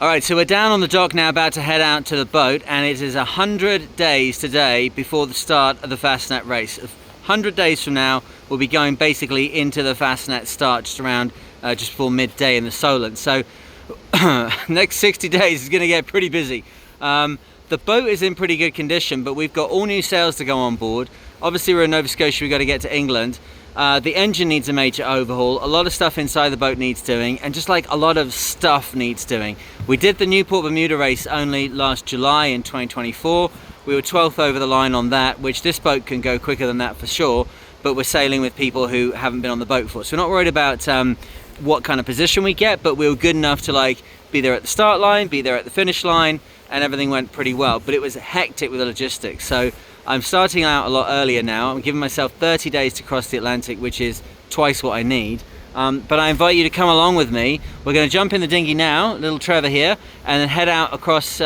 All right, so we're down on the dock now, about to head out to the boat, and it is 100 days today before the start of the Fastnet race. 100 days from now, we'll be going basically into the Fastnet start just around just before midday in the Solent. So next 60 days is going to get pretty busy. The boat is in pretty good condition, but we've got all new sails to go on board. Obviously, we're in Nova Scotia, we've got to get to England. The engine needs a major overhaul, a lot of stuff inside the boat needs doing, and just like a lot of stuff needs doing. We did the Newport Bermuda race only last July in 2024. We were 12th over the line on that, which this boat can go quicker than that for sure, but we're sailing with people who haven't been on the boat before. So we're not worried about what kind of position we get, but we were good enough to like be there at the start line, be there at the finish line, and everything went pretty well. But it was hectic with the logistics. So I'm starting out a lot earlier now. I'm giving myself 30 days to cross the Atlantic, which is twice what I need. But I invite you to come along with me. We're going to jump in the dinghy now, little Trevor here, and then head out across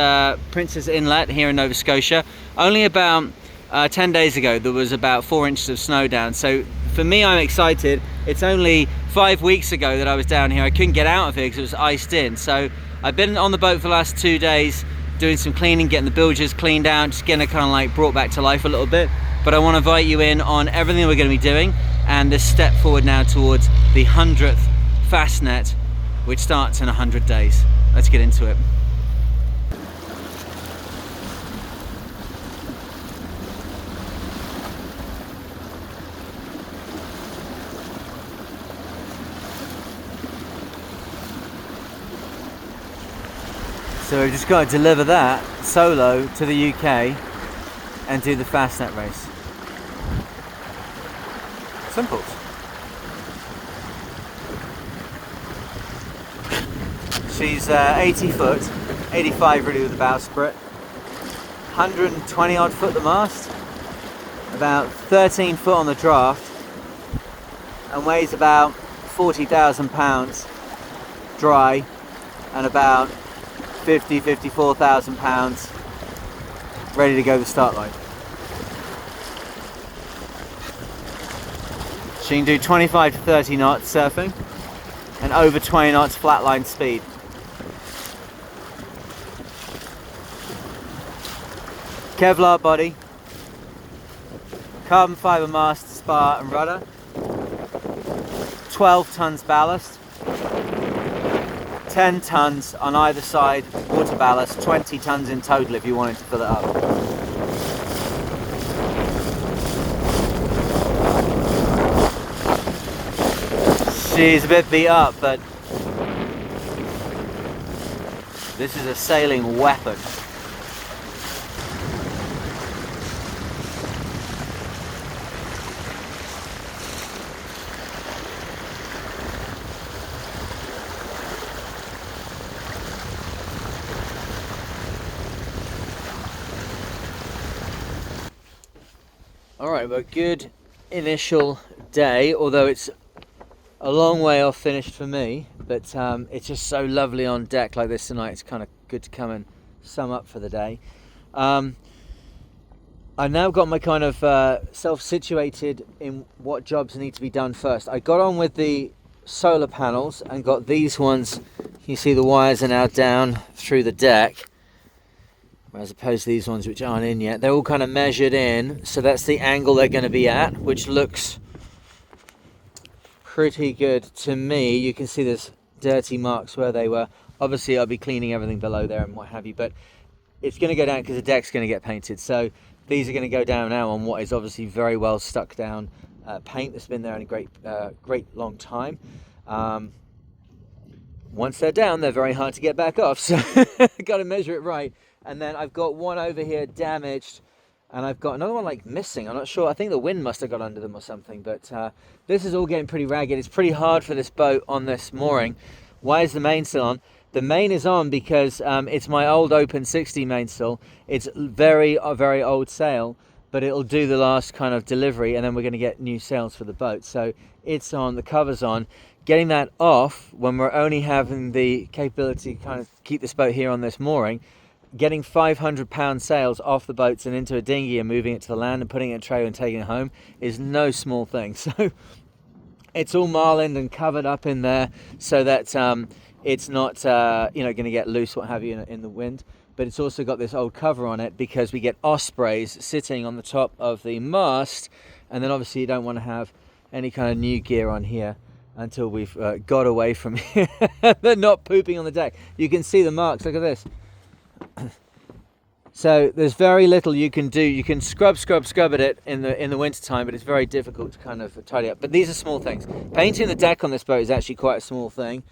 Princess Inlet here in Nova Scotia. Only about 10 days ago, there was about 4 inches of snow down. So for me, I'm excited. It's only 5 weeks ago that I was down here. I couldn't get out of here because it was iced in. So I've been on the boat for the last 2 days, doing some cleaning, getting the bilges cleaned out, just getting it kind of like brought back to life a little bit. But I want to invite you in on everything we're going to be doing, and this step forward now towards the 100th Fastnet, which starts in 100 days. Let's get into it. So we've just got to deliver that solo to the UK and do the Fastnet race. Simple. She's 80 foot, 85 really with the bowsprit, 120 odd foot the mast, about 13 foot on the draft, and weighs about 40,000 pounds dry, and about 54,000 pounds ready to go to the start line. She can do 25 to 30 knots surfing and over 20 knots flatline speed. Kevlar body, carbon fibre mast, spar and rudder, 12 tons ballast, 10 tons on either side water ballast, 20 tons in total if you wanted to fill it up. She's a bit beat up, but this is a sailing weapon. Alright, well, good initial day, although it's a long way off finished for me, but it's just so lovely on deck like this tonight. It's kind of good to come and sum up for the day. I've now got my kind of self-situated in what jobs need to be done first. I got on with the solar panels and got these ones. You see the wires are now down through the deck, as opposed to these ones which aren't in yet. They're all kind of measured in, so that's the angle they're going to be at, which looks pretty good to me. You can see there's dirty marks where they were. Obviously I'll be cleaning everything below there and what have you, but it's going to go down because the deck's going to get painted. So these are going to go down now on what is obviously very well stuck down paint that's been there in a great long time. Once they're down, they're very hard to get back off, so got to measure it right. And then I've got one over here damaged, and I've got another one like missing. I'm not sure. I think the wind must have got under them or something, but this is all getting pretty ragged. It's pretty hard for this boat on this mooring. Why is the main still on? The main is on because it's my old Open 60 mainsail. It's very old sail, but it'll do the last kind of delivery, and then we're going to get new sails for the boat. So it's on, the cover's on. Getting that off when we're only having the capability to kind of keep this boat here on this mooring, getting 500-pound sails off the boats and into a dinghy and moving it to the land and putting it in a trailer and taking it home is no small thing. So it's all marlined and covered up in there so that it's not you know, going to get loose, what have you, in the wind. But it's also got this old cover on it because we get ospreys sitting on the top of the mast, and then obviously you don't want to have any kind of new gear on here until we've got away from here. They're not pooping on the deck. You can see the marks, look at this. So there's very little you can do. You can scrub at it in the winter time, but it's very difficult to kind of tidy up. But these are small things. Painting the deck on this boat is actually quite a small thing.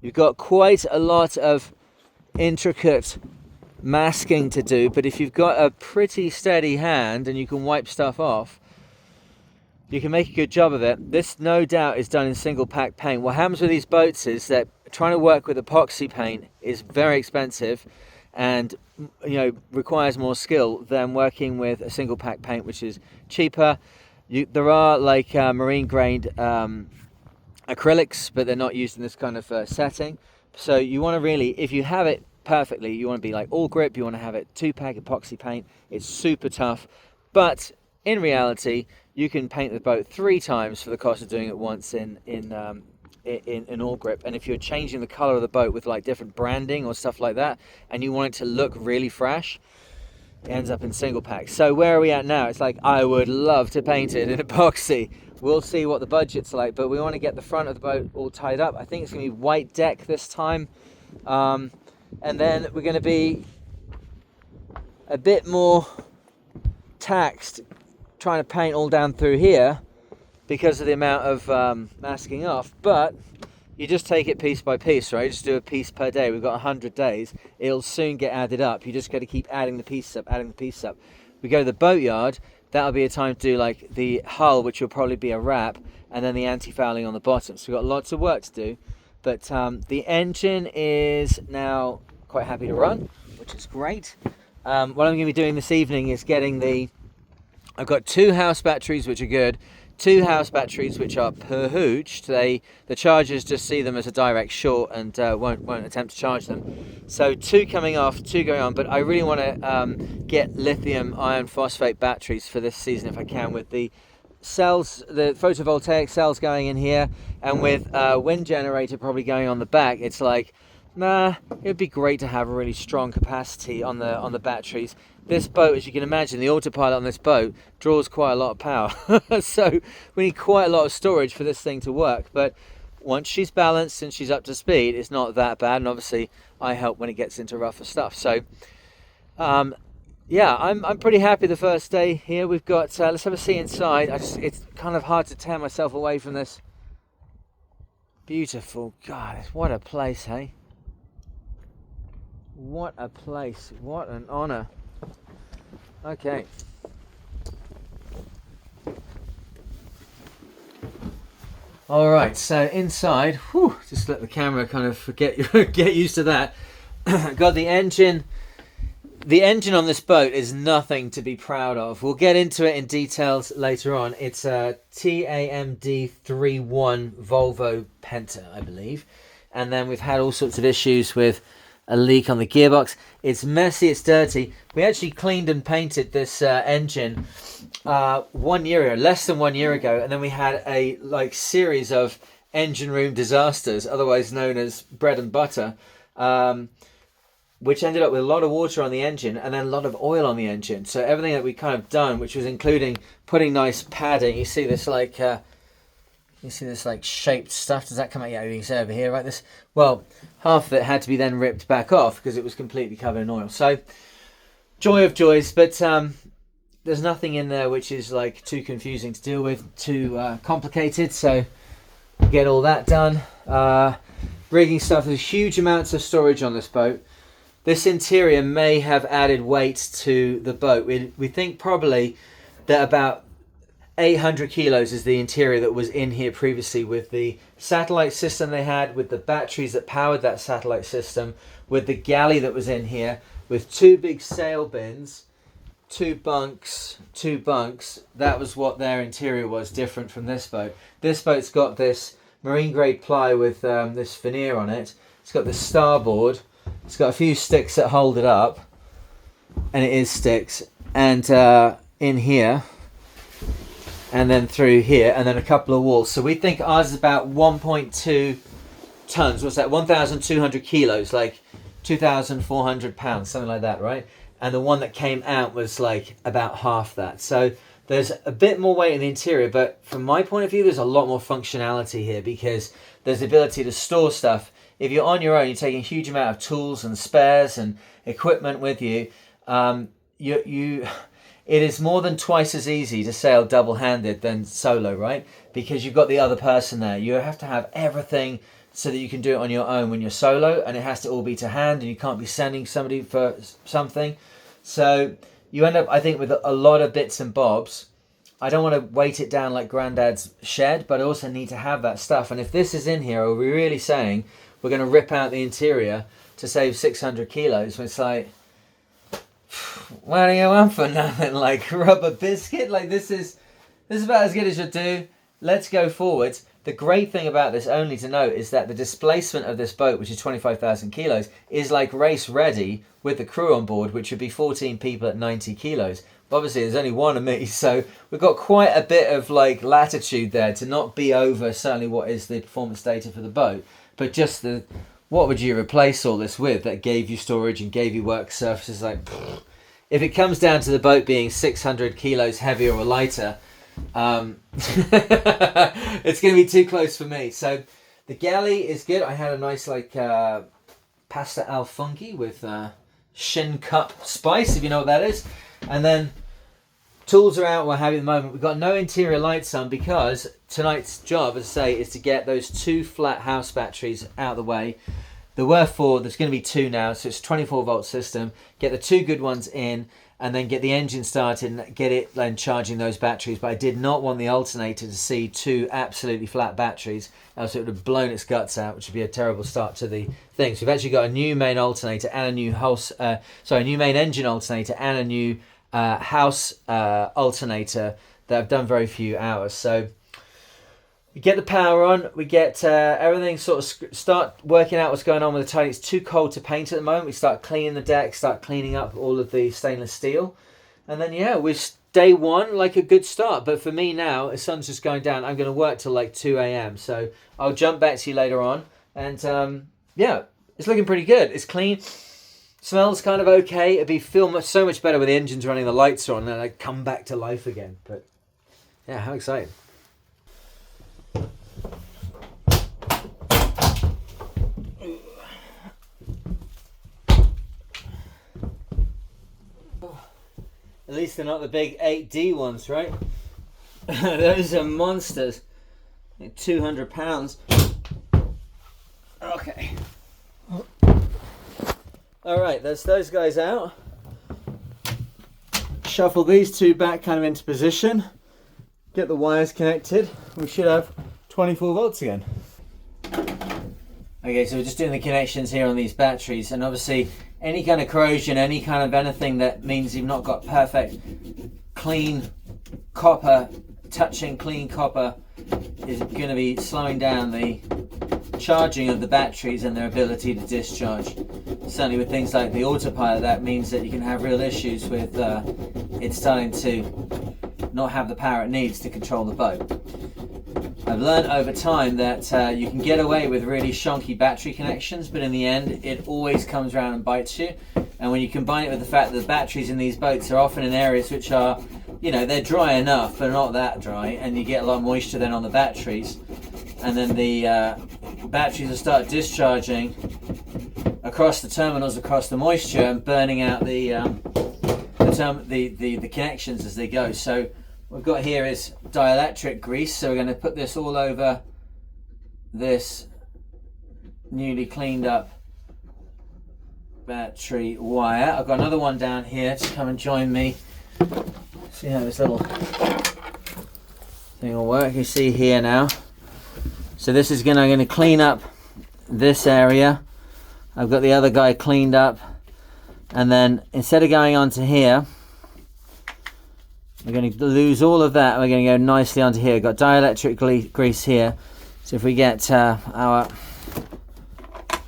You've got quite a lot of intricate masking to do, but if you've got a pretty steady hand and you can wipe stuff off, you can make a good job of it. This no doubt is done in single pack paint. What happens with these boats is that trying to work with epoxy paint is very expensive and, you know, requires more skill than working with a single pack paint, which is cheaper. There are like marine grained acrylics, but they're not used in this kind of setting. So you want to really, if you have it perfectly, you want to be like all grip, you want to have it 2-pack epoxy paint. It's super tough, but in reality you can paint the boat 3 times for the cost of doing it once in all grip. And if you're changing the color of the boat with like different branding or stuff like that, and you want it to look really fresh, it ends up in single pack. So where are we at now? It's like, I would love to paint it in epoxy. We'll see what the budget's like, but we want to get the front of the boat all tied up. I think it's going to be white deck this time, and then we're going to be a bit more taxed trying to paint all down through here because of the amount of masking off. But you just take it piece by piece, right? Just do a piece per day. We've got 100 days. It'll soon get added up. You just got to keep adding the pieces up, We go to the boatyard. That'll be a time to do like the hull, which will probably be a wrap, and then the anti-fouling on the bottom. So we've got lots of work to do. But the engine is now quite happy to run, which is great. What I'm going to be doing this evening is getting I've got 2 house batteries, which are good. 2 house batteries which are perhooched. The chargers just see them as a direct short and won't attempt to charge them. So 2 coming off, 2 going on. But I really want to get lithium iron phosphate batteries for this season if I can, with the cells, the photovoltaic cells going in here, and with a wind generator probably going on the back. It's like, nah, it'd be great to have a really strong capacity on the batteries. This boat, as you can imagine, the autopilot on this boat draws quite a lot of power. So we need quite a lot of storage for this thing to work. But once she's balanced and she's up to speed, it's not that bad. And obviously I help when it gets into rougher stuff. So yeah, I'm pretty happy the first day here. We've got, let's have a see inside. It's kind of hard to tear myself away from this. Beautiful. God, what a place, hey? What a place. What an honor. Okay. All right, so inside, whew, just let the camera kind of get used to that. God, the engine on this boat is nothing to be proud of. We'll get into it in details later on. It's a TAMD 3.1 Volvo Penta, I believe. And then we've had all sorts of issues with a leak on the gearbox. It's messy, it's dirty. We actually cleaned and painted this engine 1 year ago, less than 1 year ago, and then we had a series of engine room disasters, otherwise known as bread and butter, which ended up with a lot of water on the engine and then a lot of oil on the engine. So everything that we kind of done, which was including putting nice padding, you see this shaped stuff. Does that come out? Yeah, you can see over here, right? Well, half of it had to be then ripped back off because it was completely covered in oil. So, joy of joys, but there's nothing in there which is like too confusing to deal with, too complicated. So, get all that done. Rigging stuff. There's huge amounts of storage on this boat. This interior may have added weight to the boat. We think probably that about 800 kilos is the interior that was in here previously, with the satellite system they had, with the batteries that powered that satellite system, with the galley that was in here, with 2 big sail bins, 2 bunks. That was what their interior was, different from this boat. This boat's got this marine grade ply with this veneer on it. It's got the starboard. It's got a few sticks that hold it up, and it is sticks, and in here, and then through here, and then a couple of walls. So we think ours is about 1.2 tons. What's that? 1,200 kilos, like 2,400 pounds, something like that, right? And the one that came out was like about half that. So there's a bit more weight in the interior, but from my point of view, there's a lot more functionality here because there's the ability to store stuff. If you're on your own, you're taking a huge amount of tools and spares and equipment with you. It is more than twice as easy to sail double-handed than solo, right? Because you've got the other person there. You have to have everything so that you can do it on your own when you're solo, and it has to all be to hand, and you can't be sending somebody for something. So you end up, I think, with a lot of bits and bobs. I don't want to weight it down like Granddad's shed, but I also need to have that stuff. And if this is in here, are we really saying we're going to rip out the interior to save 600 kilos? It's like, what do you want for nothing? Like rubber biscuit? Like this is about as good as you'll do. Let's go forwards. The great thing about this, only to note, is that the displacement of this boat, which is 25,000 kilos, is like race ready with the crew on board, which would be 14 people at 90 kilos. But obviously there's only one of me, so we've got quite a bit of like latitude there to not be over certainly what is the performance data for the boat, but just the, what would you replace all this with that gave you storage and gave you work surfaces? Like, if it comes down to the boat being 600 kilos heavier or lighter, it's going to be too close for me. So the galley is good. I had a nice like pasta al fungi with shin cup spice, if you know what that is. And then tools are out, we're happy at the moment. We've got no interior lights on because tonight's job, as I say, is to get those 2 flat house batteries out of the way. There were 4, there's going to be 2 now, so it's a 24 volt system. Get the 2 good ones in, and then get the engine started and get it then charging those batteries. But I did not want the alternator to see 2 absolutely flat batteries, else it would have blown its guts out, which would be a terrible start to the thing. So we've actually got a new main alternator and a new new main engine alternator and a new house alternator that I've done very few hours. So we get the power on, we get everything sort of start working out what's going on with the tide. It's too cold to paint at the moment. We start cleaning the deck, start cleaning up all of the stainless steel. And then, yeah, we're day one, like a good start. But for me now, the sun's just going down. I'm going to work till like 2 a.m. So I'll jump back to you later on. And yeah, it's looking pretty good. It's clean. Smells kind of okay. It'd be so much better with the engines running, the lights on, and I'd come back to life again. But yeah, how exciting. At least they're not the big 8D ones, right? Those are monsters. Like 200 pounds. Okay. Alright, that's those guys out. Shuffle these 2 back kind of into position. Get the wires connected. We should have 24 volts again. Okay, so we're just doing the connections here on these batteries, and obviously any kind of corrosion, any kind of anything that means you've not got perfect clean copper, touching clean copper, is going to be slowing down the charging of the batteries and their ability to discharge. Certainly with things like the autopilot, that means that you can have real issues with it starting to not have the power it needs to control the boat. I've learned over time that you can get away with really shonky battery connections, but in the end it always comes around and bites you. And when you combine it with the fact that the batteries in these boats are often in areas which are, you know, they're dry enough but not that dry, and you get a lot of moisture then on the batteries, and then the batteries will start discharging across the terminals, across the moisture, and burning out the connections as they go. So what we've got here is dielectric grease, so we're going to put this all over this newly cleaned up battery wire. I've got another one down here to come and join me. See how this little thing will work. You see here now. So this is I'm going to clean up this area. I've got the other guy cleaned up, and then instead of going onto here, we're going to lose all of that. We're going to go nicely onto here. Got dielectric grease here. So if we get our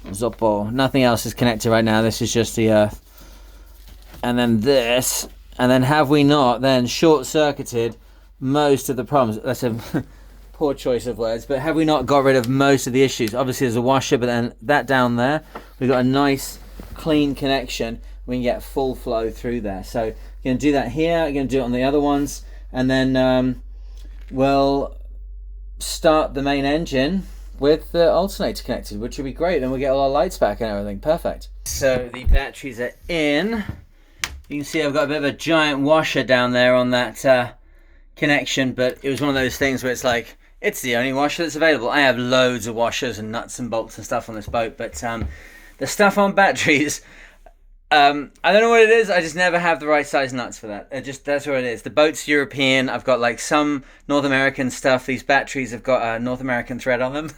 Zoppo, nothing else is connected right now. This is just the earth. And then this. And then have we not then short-circuited most of the problems? Let's poor choice of words, but have we not got rid of most of the issues? Obviously there's a washer, but then that down there, we've got a nice clean connection. We can get full flow through there. So you're going to do that here, you're going to do it on the other ones, and then we'll start the main engine with the alternator connected, which will be great. Then we'll get all our lights back and everything. Perfect. So the batteries are in. You can see I've got a bit of a giant washer down there on that connection, but it was one of those things where it's like, it's the only washer that's available. I have loads of washers and nuts and bolts and stuff on this boat, but the stuff on batteries, I don't know what it is. I just never have the right size nuts for that. That's what it is. The boat's European. I've got like some North American stuff. These batteries have got a North American thread on them.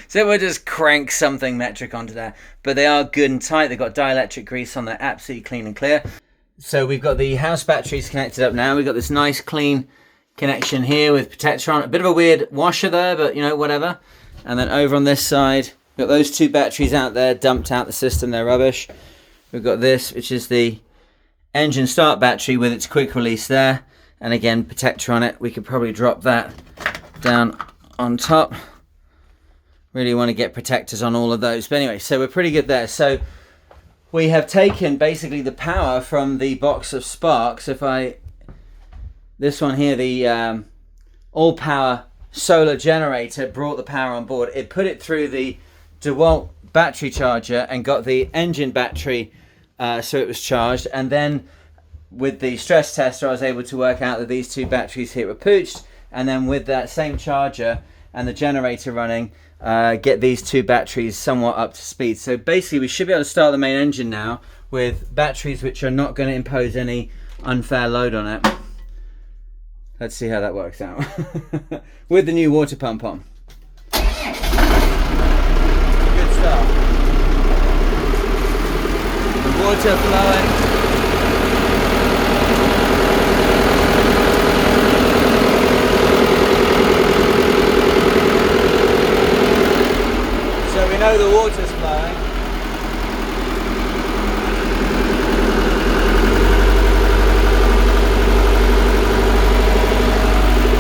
So we'll just crank something metric onto that. But they are good and tight. They've got dielectric grease on there, absolutely clean and clear. So we've got the house batteries connected up now. We've got this nice clean connection here with protector on. A bit of a weird washer there, but you know, whatever. And then over on this side, we've got those two batteries out there, dumped out the system. They're rubbish. We've got this, which is the engine start battery with its quick release there. And again, protector on it. We could probably drop that down on top. Really want to get protectors on all of those. But anyway, so we're pretty good there. So we have taken basically the power from the box of sparks. This one here, the all power solar generator brought the power on board. It put it through the DeWalt battery charger and got the engine battery so it was charged, and then with the stress tester I was able to work out that these two batteries here were pooched, and then with that same charger and the generator running, get these two batteries somewhat up to speed. So basically we should be able to start the main engine now with batteries which are not going to impose any unfair load on it. Let's see how that works out. With the new water pump on. Good stuff. The water flowing. So we know the water's flowing.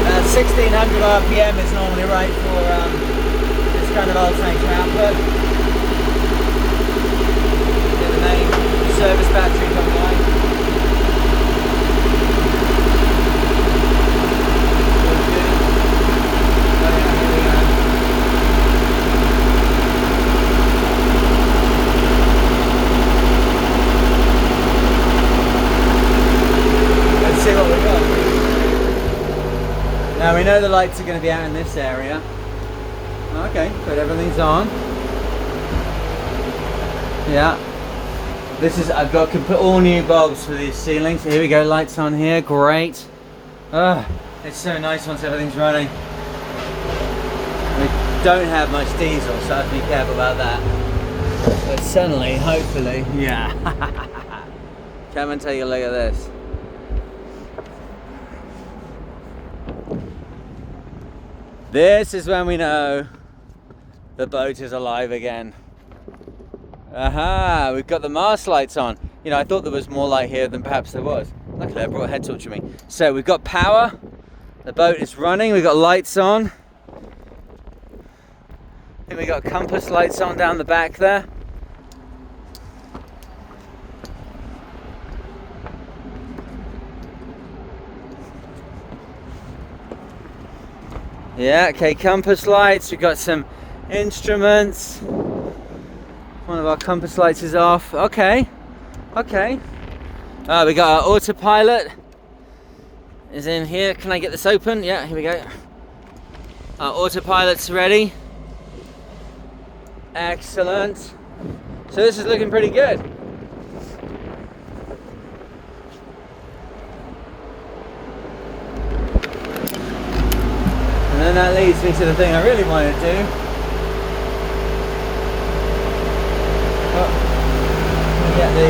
At 1600 RPM is normally right for this kind of alternator output. Get the main service batteries online. Let's see what we got. Now we know the lights are going to be out in this area. Okay, but everything's on. Yeah. I've got to put all new bulbs for these ceilings. Here we go, lights on here, great. It's so nice once everything's running. We don't have much diesel, so I have to be careful about that. But suddenly, hopefully, yeah. Come and take a look at this. This is when we know the boat is alive again. Aha, we've got the mast lights on. You know, I thought there was more light here than perhaps there was. Luckily I brought a head torch with me. So we've got power, the boat is running, we've got lights on. Then we've got compass lights on down the back there. Yeah, okay, compass lights, we've got some instruments. One of our compass lights is off. Okay. We got our autopilot is in here. Can I get this open? Yeah, here we go. Our autopilot's ready. Excellent. So this is looking pretty good. And then that leads me to the thing I really wanted to do. Get the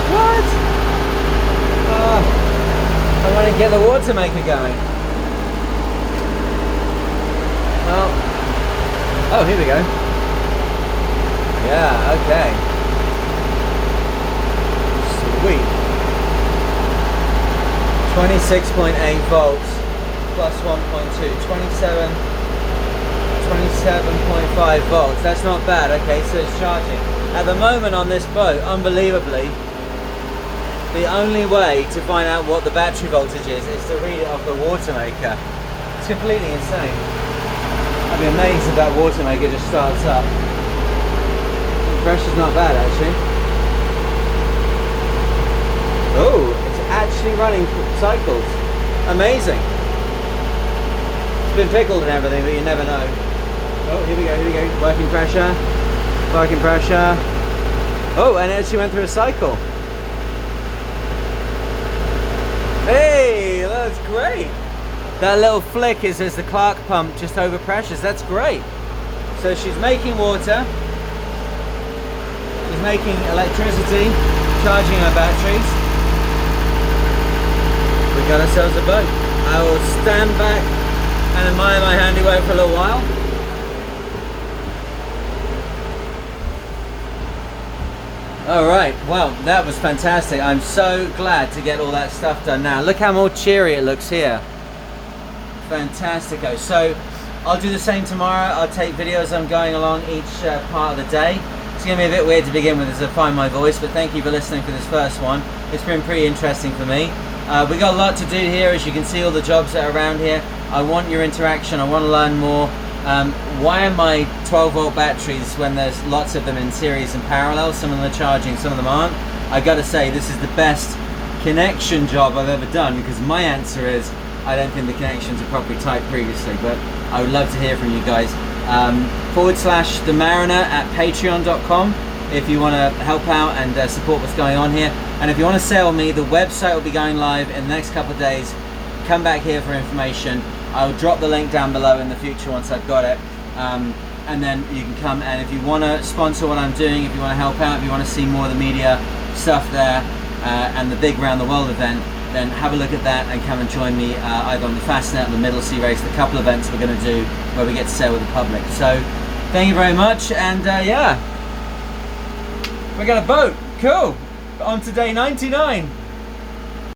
what? I want to get the water maker going. Oh, here we go. Yeah, okay. Sweet. 26.8 volts plus 1.2, 27.5 volts. That's not bad. Okay, so it's charging. At the moment on this boat, unbelievably, the only way to find out what the battery voltage is to read it off the water maker. It's completely insane. I'd be amazed if that water maker just starts up. The pressure's not bad actually. Oh, it's actually running cycles. Amazing. It's been pickled and everything, but you never know. Oh, here we go, here we go. Working pressure. Working pressure. Oh, and it actually went through a cycle. Hey, that's great. That little flick is as the Clark pump just over pressures. That's great. So she's making water. She's making electricity, charging her batteries. We got ourselves a boat. I will stand back and admire my handiwork for a little while. Alright, well that was fantastic. I'm so glad to get all that stuff done now. Look how more cheery it looks here. Fantastico. So I'll do the same tomorrow. I'll take videos as I'm going along each part of the day. It's going to be a bit weird to begin with as I find my voice, but thank you for listening for this first one. It's been pretty interesting for me. We got a lot to do here, as you can see all the jobs that are around here. I want your interaction, I want to learn more. Why am I 12 volt batteries when there's lots of them in series and parallel? Some of them are charging, some of them aren't. I gotta say, this is the best connection job I've ever done, because my answer is I don't think the connections are properly typed previously, but I would love to hear from you guys. /themariner@patreon.com if you want to help out and support what's going on here. And if you want to sail me, the website will be going live in the next couple of days. Come back here for information. I'll drop the link down below in the future once I've got it. And then you can come, and if you want to sponsor what I'm doing, if you want to help out, if you want to see more of the media stuff there and the big round the world event, then have a look at that and come and join me either on the Fastnet or the Middle Sea Race, the couple events we're going to do where we get to sail with the public. So thank you very much, and yeah, we got a boat. Cool. On to day 99.